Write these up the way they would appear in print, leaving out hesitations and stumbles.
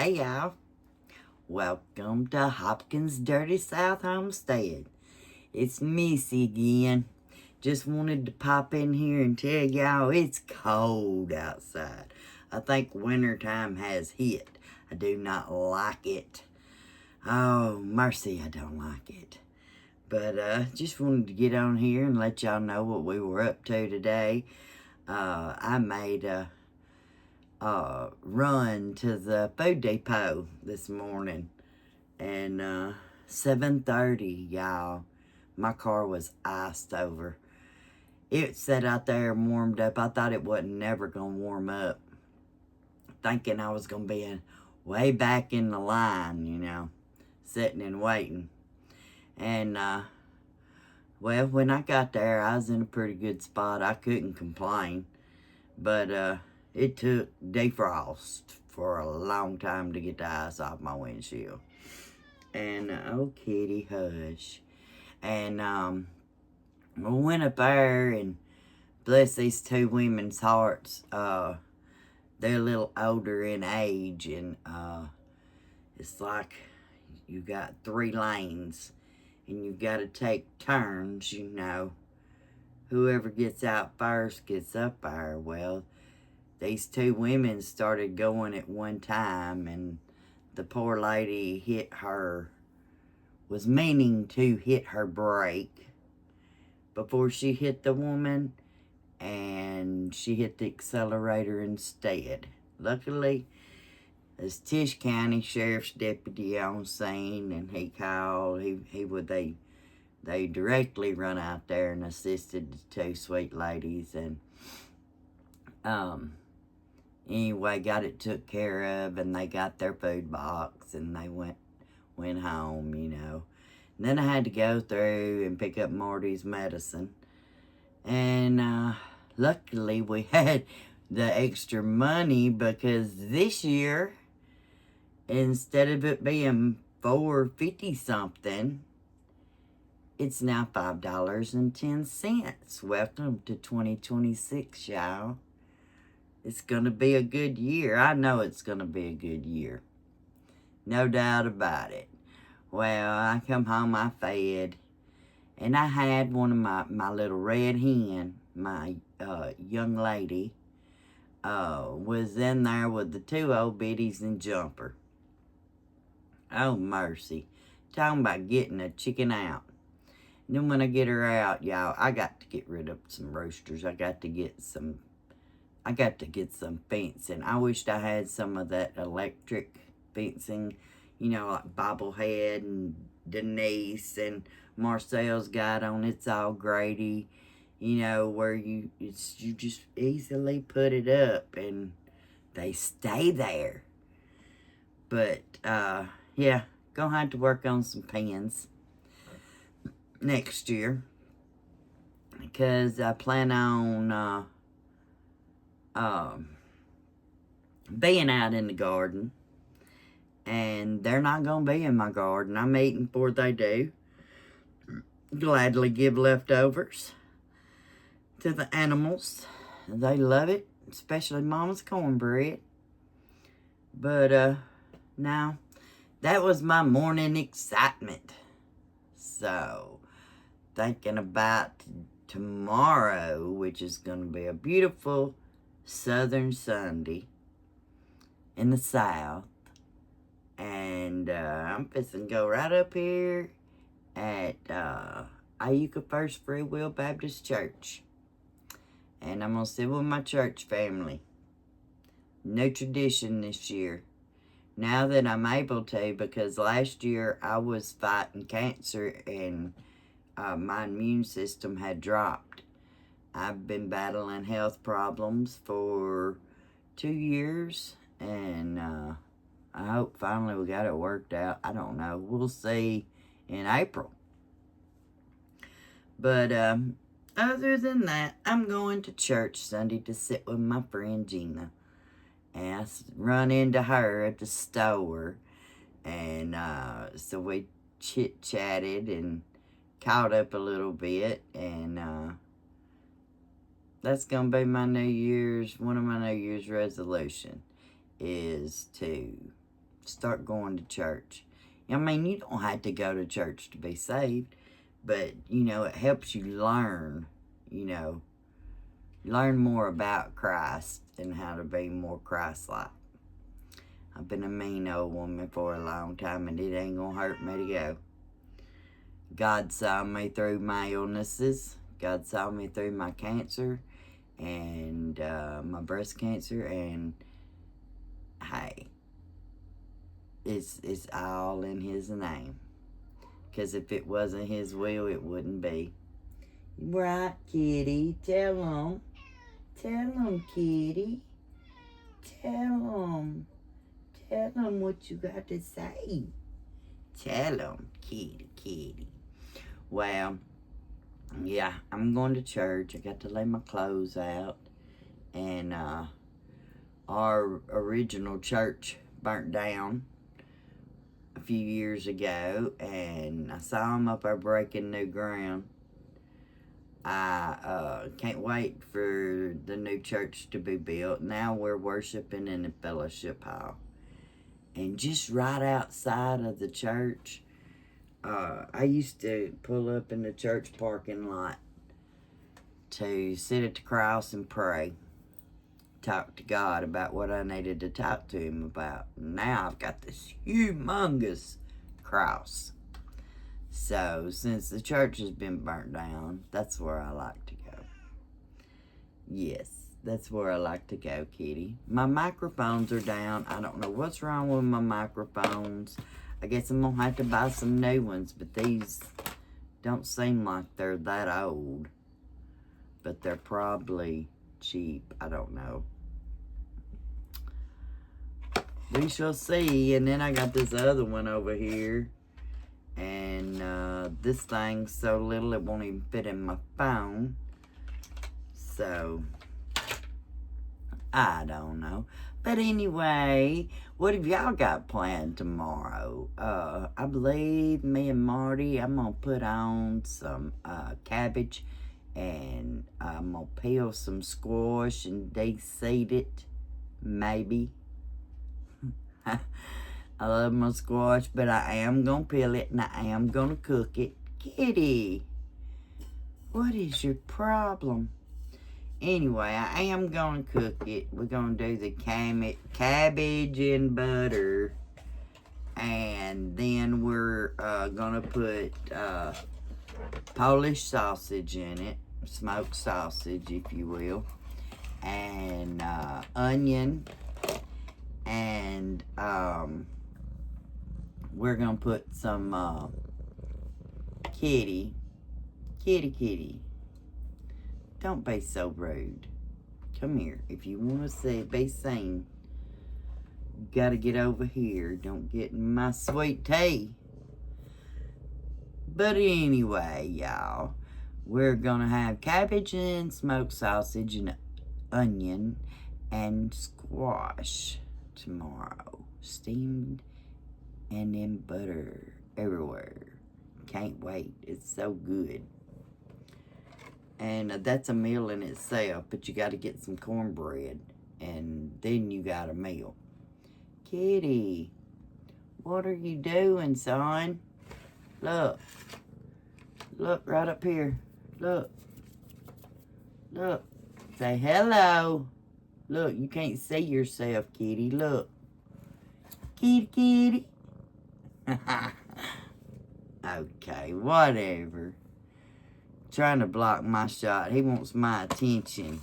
Hey y'all, welcome to Hopkins Dirty South Homestead. It's Missy again. Just wanted to pop in here and tell y'all it's cold outside. I think wintertime has hit. I do not like it. Oh, mercy, I don't like it. But just wanted to get on here and let y'all know what we were up to today. I made a run to the food depot this morning, and 7:30, y'all, my car was iced over. It sat out there and warmed up. I thought it wasn't never gonna warm up, thinking I was gonna be way back in the line, sitting and waiting. And well, when I got there, I was in a pretty good spot. I couldn't complain, but it took defrost for a long time to get the ice off my windshield. And, oh, kitty, hush. And, we went up there, and bless these two women's hearts. They're a little older in age, and, it's like you got 3 lanes, and you got to take turns, Whoever gets out first gets up there. Well, these 2 women started going at one time, and the poor lady was meaning to hit her brake before she hit the woman, and she hit the accelerator instead. Luckily, there's Tisch County Sheriff's deputy on scene, and he called. They directly run out there and assisted the 2 sweet ladies, and anyway, got it took care of, and they got their food box, and they went home, And then I had to go through and pick up Marty's medicine. And luckily we had the extra money, because this year, instead of it being $4.50 something, it's now $5.10. Welcome to 2026, y'all. It's going to be a good year. I know it's going to be a good year. No doubt about it. Well, I come home, I fed, and I had one of my little red hen, my young lady, was in there with the 2 old biddies in jumper. Oh, mercy. Talking about getting a chicken out. And then when I get her out, y'all, I got to get rid of some roosters. I got to get some fencing. I wished I had some of that electric fencing, like Bobblehead and Denise and Marcel's got on It's All Grady, where you just easily put it up and they stay there. But, yeah, gonna have to work on some pens next year, because I plan on, being out in the garden, and they're not going to be in my garden. I'm eating before they do. Gladly give leftovers to the animals. They love it, especially Mama's cornbread. But, now, that was my morning excitement. So, thinking about tomorrow, which is going to be a beautiful Southern Sunday in the South, and I'm fixing to go right up here at Iuka First Free Will Baptist Church, and I'm going to sit with my church family. No tradition this year, now that I'm able to, because last year I was fighting cancer, and my immune system had dropped. I've been battling health problems for 2 years, and I hope finally we got it worked out. I don't know. We'll see in April. But other than that, I'm going to church Sunday to sit with my friend Gina. And I run into her at the store, and so we chit-chatted and caught up a little bit, and that's going to be one of my New Year's resolution, is to Start going to church. I mean, you don't have to go to church to be saved, but, you know, it helps you learn, you know, learn more about Christ and how to be more Christ-like. I've been a mean old woman for a long time, and it ain't gonna hurt me to go. God saw me through my illnesses. God saw me through my cancer and my breast cancer, and hey, it's all in His name. Because if it wasn't His will, it wouldn't be. Right, kitty? Tell them. Tell them, kitty. Tell them. Tell them what you got to say. Tell them, kitty, kitty. Well, yeah, I'm going to church. I got to lay my clothes out. And our original church burnt down a few years ago. And I saw them up there breaking new ground. I can't wait for the new church to be built. Now we're worshiping in the fellowship hall. And just right outside of the church, I used to pull up in the church parking lot to sit at the cross and pray. Talk to God about what I needed to talk to Him about. Now I've got this humongous cross. So, since the church has been burnt down, that's where I like to go. Yes, that's where I like to go, kitty. My microphones are down. I don't know what's wrong with my microphones. I guess I'm going to have to buy some new ones, but these don't seem like they're that old. But they're probably cheap. I don't know. We shall see. And then I got this other one over here. And this thing's so little it won't even fit in my phone. So, I don't know. But anyway, what have y'all got planned tomorrow? I believe me and Marty, I'm going to put on some cabbage. And I'm going to peel some squash and de-seed it. Maybe. I love my squash, but I am going to peel it and I am going to cook it. Kitty, what is your problem? Anyway, I am going to cook it. We're going to do the cabbage and butter. And then we're going to put Polish sausage in it. Smoked sausage, if you will. And onion. And we're going to put some kitty. Don't be so rude. Come here. If you want to be seen, you got to get over here. Don't get in my sweet tea. But anyway, y'all, we're going to have cabbage and smoked sausage and onion and squash tomorrow. Steamed and in butter everywhere. Can't wait. It's so good. And that's a meal in itself, but you got to get some cornbread, and then you got a meal. Kitty, what are you doing, son? Look. Look right up here. Look. Look. Say hello. Look, you can't see yourself, kitty. Look. Kitty. Okay, whatever. Trying to block my shot. He wants my attention.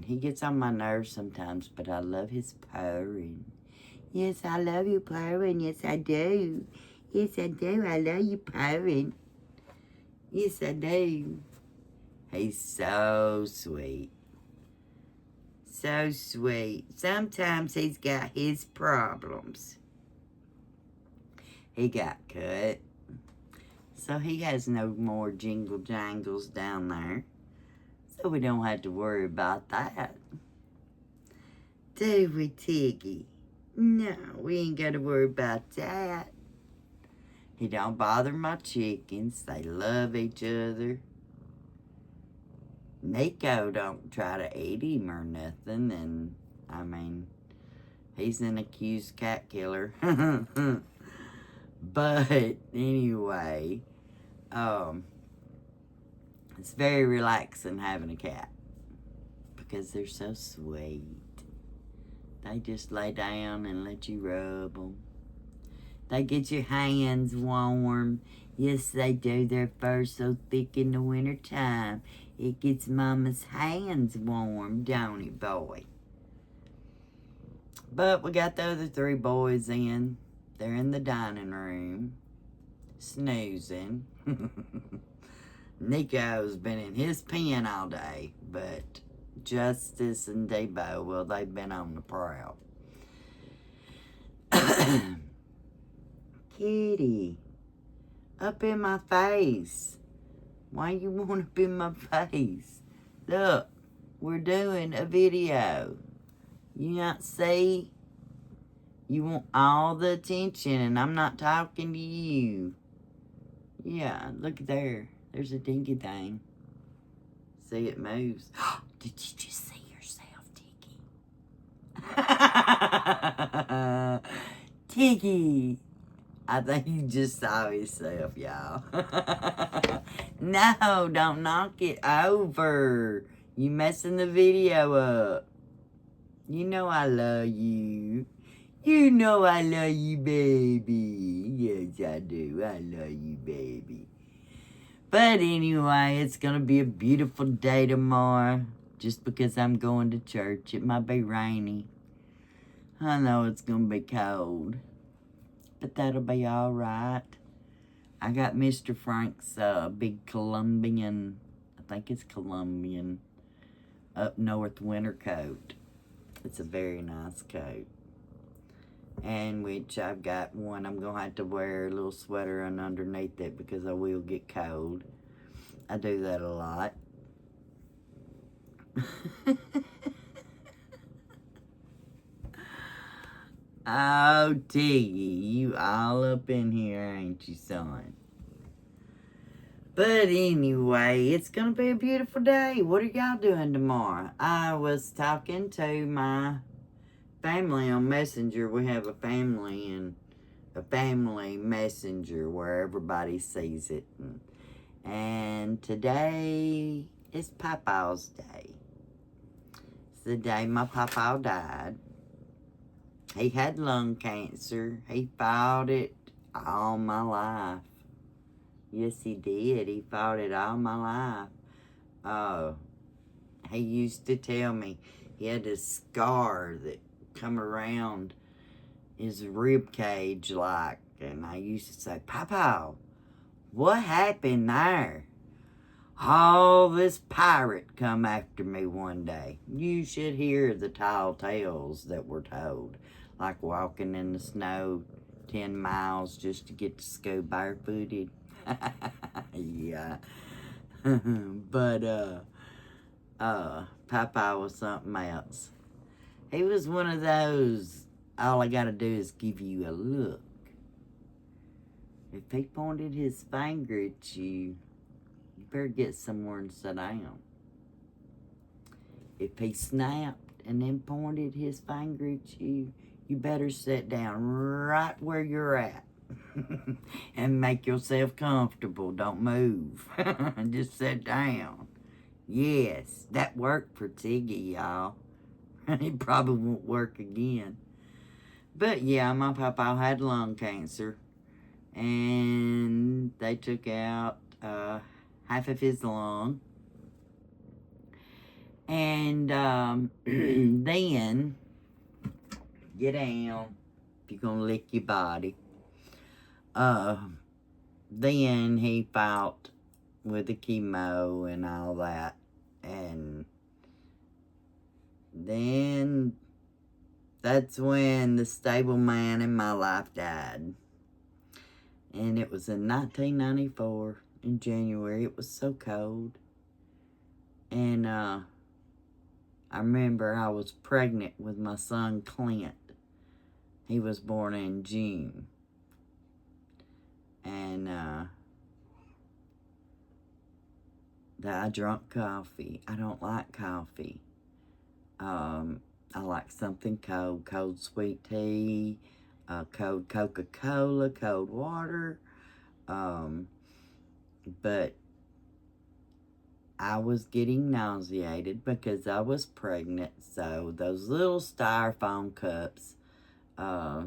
He gets on my nerves sometimes, but I love his purring. Yes, I love you purring. Yes, I do. Yes, I do. I love you purring. Yes, I do. He's so sweet. So sweet. Sometimes he's got his problems. He got cut. So he has no more jingle jangles down there. So we don't have to worry about that. Do we, Tiggy? No, we ain't got to worry about that. He don't bother my chickens. They love each other. Nico don't try to eat him or nothing. And, I mean, He's an accused cat killer. But anyway, it's very relaxing having a cat because they're so sweet. They just lay down and let you rub them. They get your hands warm. Yes, they do. Their fur's so thick in the wintertime. It gets Mama's hands warm, don't it, boy? But we got the other 3 boys in. They're in the dining room, snoozing. Nico's been in his pen all day, but Justice and Debo, well, they've been on the prowl. Kitty, up in my face. Why you want up in my face? Look, we're doing a video. You not see? You want all the attention, and I'm not talking to you. Yeah, look there. There's a dinky thing. See, it moves. Did you just see yourself, Tiggy? Tiggy. I think you just saw yourself, y'all. No, don't knock it over. You messing the video up. You know I love you. You know I love you, baby. Yes, I do. I love you, baby. But anyway, it's going to be a beautiful day tomorrow. Just because I'm going to church. It might be rainy. I know it's going to be cold. But that'll be all right. I got Mr. Frank's big Colombian, I think it's Colombian, up north winter coat. It's a very nice coat. And which I've got one, I'm going to have to wear a little sweater underneath it because I will get cold. I do that a lot. Oh, Tiggy, you all up in here, ain't you, son? But anyway, it's going to be a beautiful day. What are y'all doing tomorrow? I was talking to my family on Messenger. We have a family and a family messenger where everybody sees it. And today is Papa's day. It's the day my Papa died. He had lung cancer. He fought it all my life. Yes, he did. He fought it all my life. He used to tell me he had a scar that come around his rib cage like. And I used to say, Papa, what happened there? Oh, this pirate come after me one day. You should hear the tall tales that were told. Like walking in the snow 10 miles just to get to school barefooted. Yeah. But, Papa was something else. He was one of those, all I gotta do is give you a look. If he pointed his finger at you, you better get somewhere and sit down. If he snapped and then pointed his finger at you, you better sit down right where you're at. And make yourself comfortable. Don't move. Just sit down. Yes, that worked for Tiggy, y'all. It probably won't work again. But yeah, my papa had lung cancer. And they took out half of his lung. And then, get down if you're going to lick your body. Then he fought with the chemo and all that. And then that's when the stable man in my life died. And it was in 1994 in January. It was so cold. And I remember I was pregnant with my son Clint. He was born in June. And I drank coffee. I don't like coffee. I like something cold. Cold sweet tea, cold Coca-Cola, cold water. But I was getting nauseated because I was pregnant. So those little styrofoam cups, I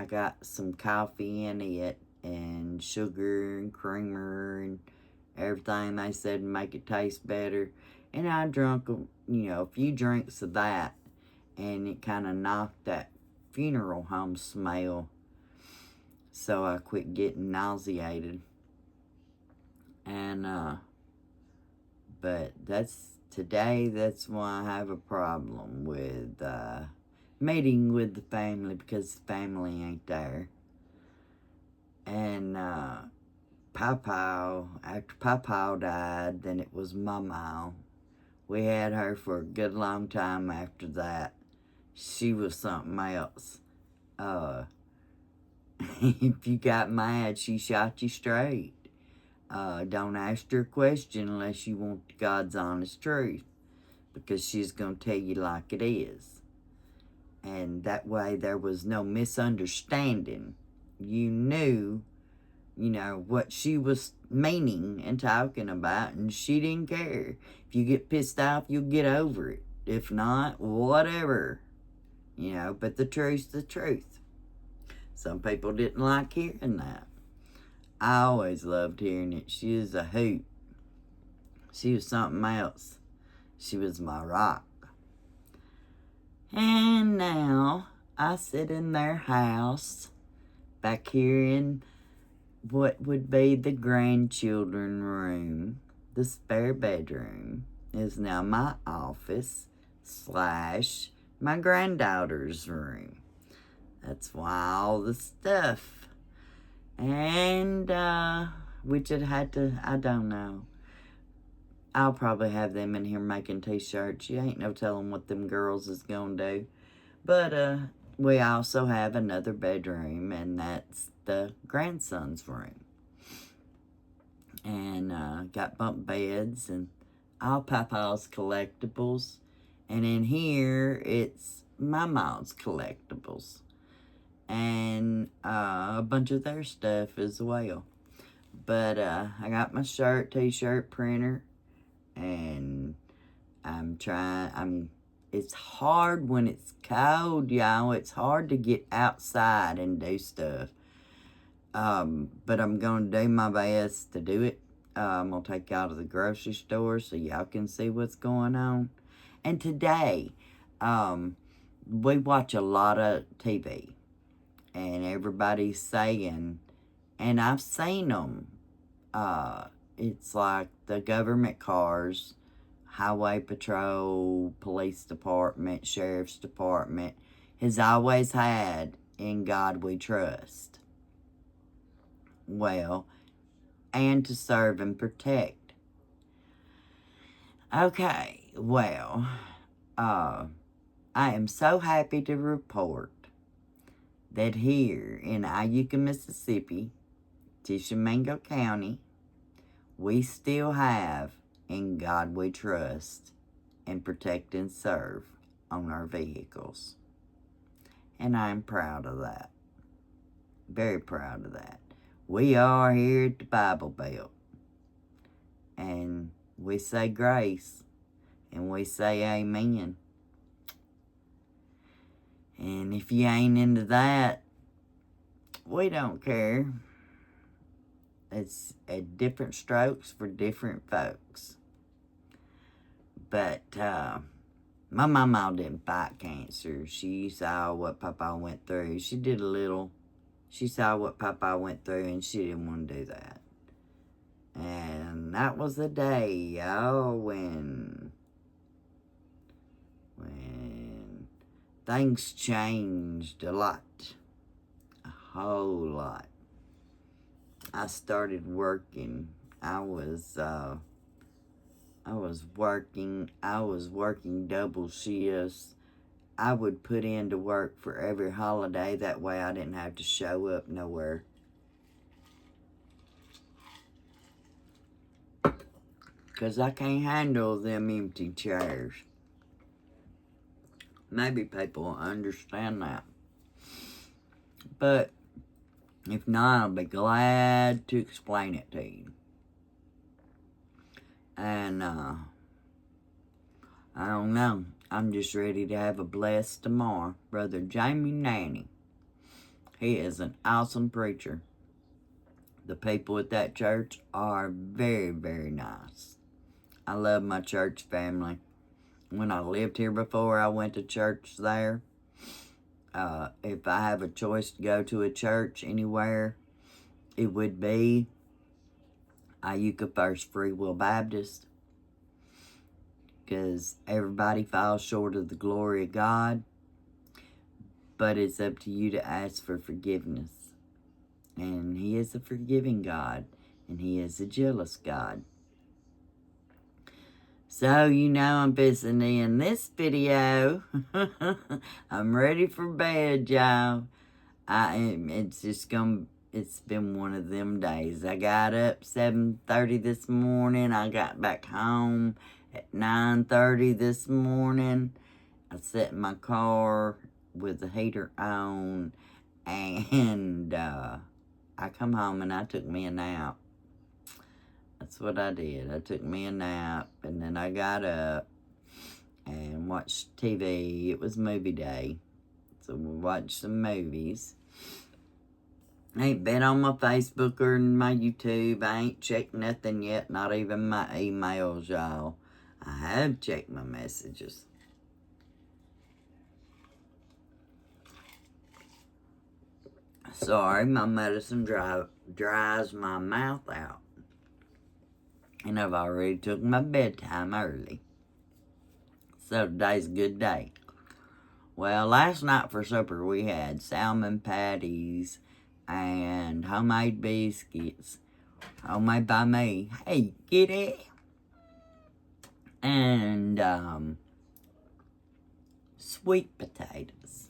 got some coffee in it and sugar and creamer and everything they said to make it taste better. And I drunk, a few drinks of that, and it kind of knocked that funeral home smell. So I quit getting nauseated. And, but that's why I have a problem with, meeting with the family, because the family ain't there. And, after Papa died, then it was Mama. We had her for a good long time after that. She was something else. If you got mad, she shot you straight. Don't ask her a question unless you want God's honest truth, because she's going to tell you like it is. And that way there was no misunderstanding. You knew, what she was meaning and talking about, and she didn't care. If you get pissed off, you'll get over it. If not, whatever. But the truth's the truth. Some people didn't like hearing that. I always loved hearing it. She was a hoot. She was something else. She was my rock. And now I sit in their house back here in what would be the grandchildren room. The spare bedroom is now my office / my granddaughter's room. That's why all the stuff. And, which it had to, I don't know. I'll probably have them in here making t-shirts. You ain't no telling what them girls is gonna do. But, we also have another bedroom, and that's the grandson's room. And, got bunk beds and all Papa's collectibles. And in here, it's Mama's collectibles. And, a bunch of their stuff as well. But, I got my t-shirt printer. And it's hard when it's cold, y'all. It's hard to get outside and do stuff. But I'm going to do my best to do it. I'm going to take y'all to the grocery store so y'all can see what's going on. And today, we watch a lot of TV. And everybody's saying, and I've seen them, it's like the government cars, highway patrol, police department, sheriff's department, has always had "In God We Trust." Well, and to serve and protect. Okay, well, I am so happy to report that here in Iuka, Mississippi, Tishomingo County, we still have "In God We Trust" and protect and serve on our vehicles. And I'm proud of that. Very proud of that. We are here at the Bible Belt. And we say grace. And we say amen. And if you ain't into that, we don't care. It's different strokes for different folks. But my mama didn't fight cancer. She saw what Papa went through. She saw what Papa went through, and she didn't want to do that. And that was the day, y'all, when things changed a lot. A whole lot. I started working. I was working double shifts. I would put into work for every holiday. That way I didn't have to show up nowhere. Because I can't handle them empty chairs. Maybe people will understand that. But if not, I'll be glad to explain it to you. And, I don't know. I'm just ready to have a blessed tomorrow. Brother Jamie Nanny. He is an awesome preacher. The people at that church are very, very nice. I love my church family. When I lived here before, I went to church there. If I have a choice to go to a church anywhere, it would be Iuka First Free Will Baptist. Because everybody falls short of the glory of God. But it's up to you to ask for forgiveness. And He is a forgiving God. And He is a jealous God. So, you know, I'm busy in this video. I'm ready for bed, y'all. It's been one of them days. I got up 7:30 this morning. I got back home at 9:30 this morning. I sat in my car with the heater on. And I come home and I took me a nap. That's what I did. I took me a nap, and then I got up and watched TV. It was movie day, so we watched some movies. I ain't been on my Facebook or my YouTube. I ain't checked nothing yet, not even my emails, y'all. I have checked my messages. Sorry, my medicine dries my mouth out. And I've already took my bedtime early. So today's a good day. Well, last night for supper we had salmon patties and homemade biscuits. Homemade by me. Hey, get it? And sweet potatoes.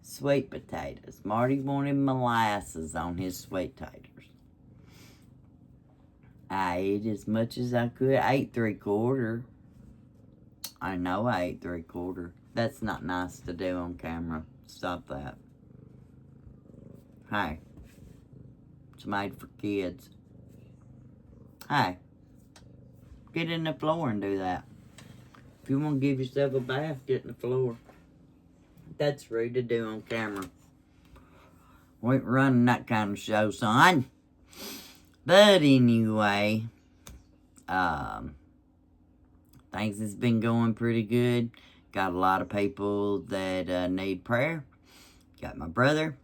Sweet potatoes. Marty wanted molasses on his sweet potatoes. I ate as much as I could. I ate 3/4. I know I ate 3/4. That's not nice to do on camera. Stop that. Hey. It's made for kids. Hey. Get in the floor and do that. If you want to give yourself a bath, get in the floor. That's rude to do on camera. We ain't running that kind of show, son. But anyway, things has been going pretty good. Got a lot of people that need prayer. Got my brother,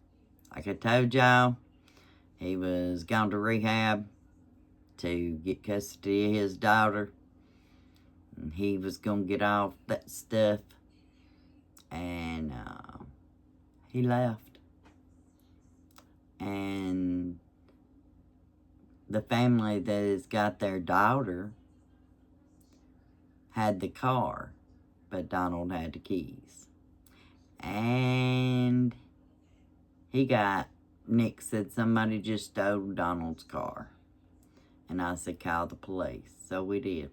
like I told y'all, he was gone to rehab to get custody of his daughter. And he was going to get off that stuff. And he left. And the family that has got their daughter had the car, but Donald had the keys. And Nick said somebody just stole Donald's car. And I said, call the police. So we did.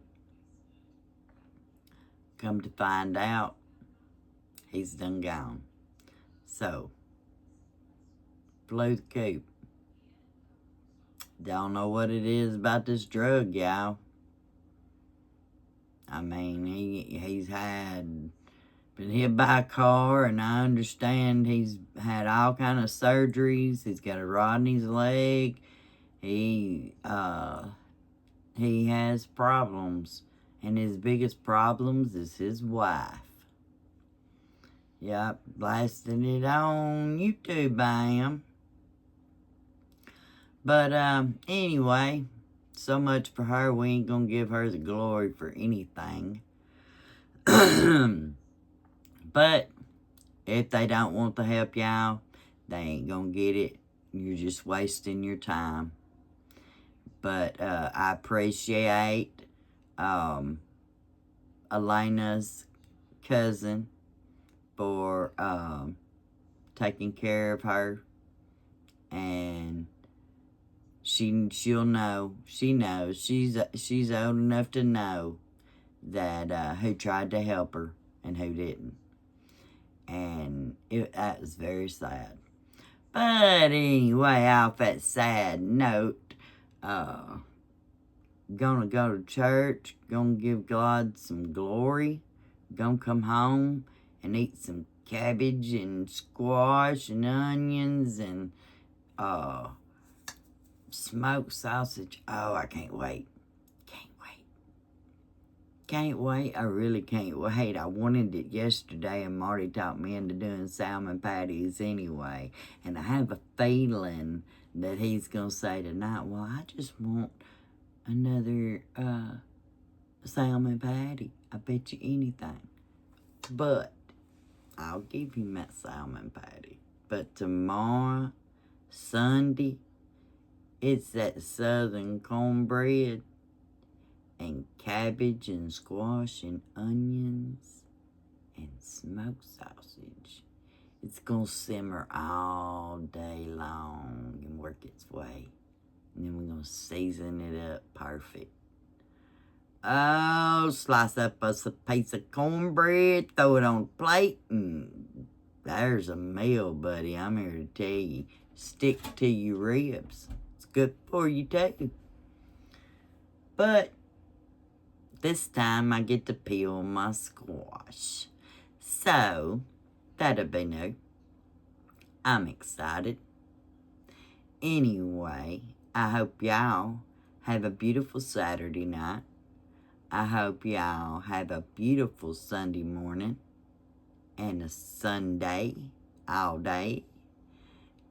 Come to find out, he's done gone. So, blew the coop. Don't know what it is about this drug, y'all. I mean, he's been hit by a car, and I understand he's had all kind of surgeries. He's got a rod in his leg. He has problems, and his biggest problems is his wife. Yep, blasting it on YouTube I am. But anyway, so much for her. We ain't gonna give her the glory for anything. But if they don't want to help y'all, they ain't gonna get it. You're just wasting your time. But I appreciate Elena's cousin for taking care of her. And she'll know. She knows. She's old enough to know that who tried to help her and who didn't. And that was very sad. But anyway, off that sad note, gonna go to church, gonna give God some glory, gonna come home and eat some cabbage and squash and onions and smoked sausage. Oh, I can't wait. Can't wait. I really can't wait. I wanted it yesterday, and Marty talked me into doing salmon patties anyway. And I have a feeling that he's going to say tonight, well, I just want another salmon patty. I bet you anything. But I'll give him that salmon patty. But tomorrow, Sunday, it's that southern cornbread and cabbage and squash and onions and smoked sausage. It's gonna simmer all day long and work its way. And then we're gonna season it up perfect. Oh, slice up a piece of cornbread, throw it on a plate, and there's a meal, buddy. I'm here to tell you, stick to your ribs. It's good for you too. But this time I get to peel my squash. So, that'll be new. I'm excited. Anyway, I hope y'all have a beautiful Saturday night. I hope y'all have a beautiful Sunday morning and a Sunday all day.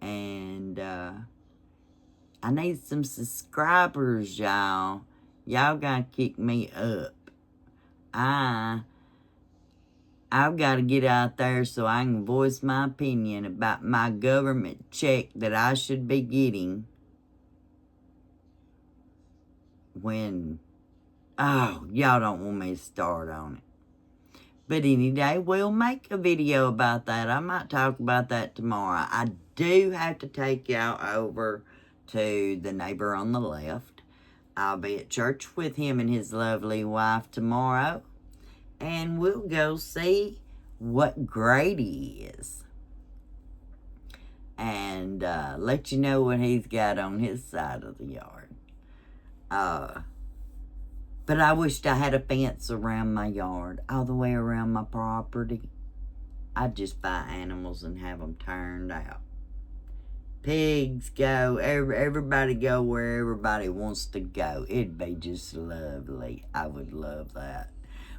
And I need some subscribers, y'all. Y'all gotta kick me up. I've got to get out there so I can voice my opinion about my government check that I should be getting when, y'all don't want me to start on it. But any day, we'll make a video about that. I might talk about that tomorrow. I do have to take y'all over to the neighbor on the left. I'll be at church with him and his lovely wife tomorrow. And we'll go see what grade he is. And let you know what he's got on his side of the yard. But I wished I had a fence around my yard, all the way around my property. I'd just buy animals and have them turned out. Pigs go, everybody go where everybody wants to go. It'd be just lovely. I would love that.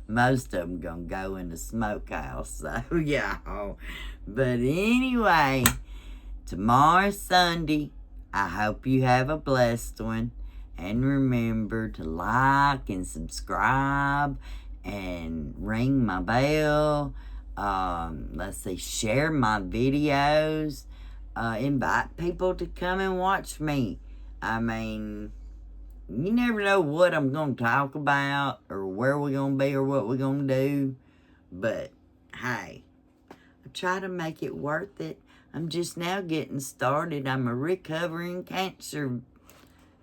Most of them gonna go in the smokehouse, so yeah. But anyway, tomorrow's Sunday. I hope you have a blessed one. And remember to like and subscribe and ring my bell. Share my videos. Invite people to come and watch me. I mean, you never know what I'm going to talk about or where we're going to be or what we're going to do. But, hey, I try to make it worth it. I'm just now getting started. I'm a recovering cancer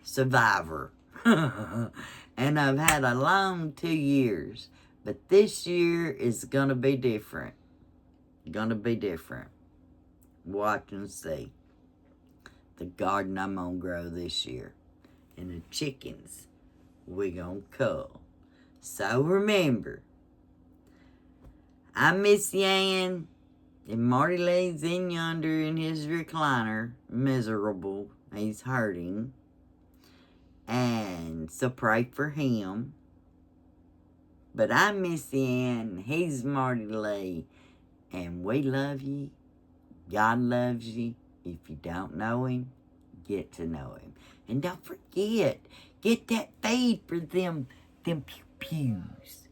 survivor. And I've had a long 2 years. But this year is going to be different. Gonna be different. Watch and see. The garden I'm gonna grow this year. And the chickens we gonna cull. So remember, I miss Yan. And Marty lays in yonder in his recliner, miserable. He's hurting. And so pray for him. But I miss Yan. He's Marty Lee. And we love you. God loves you. If you don't know him, get to know him. And don't forget, get that feed for them pew-pews.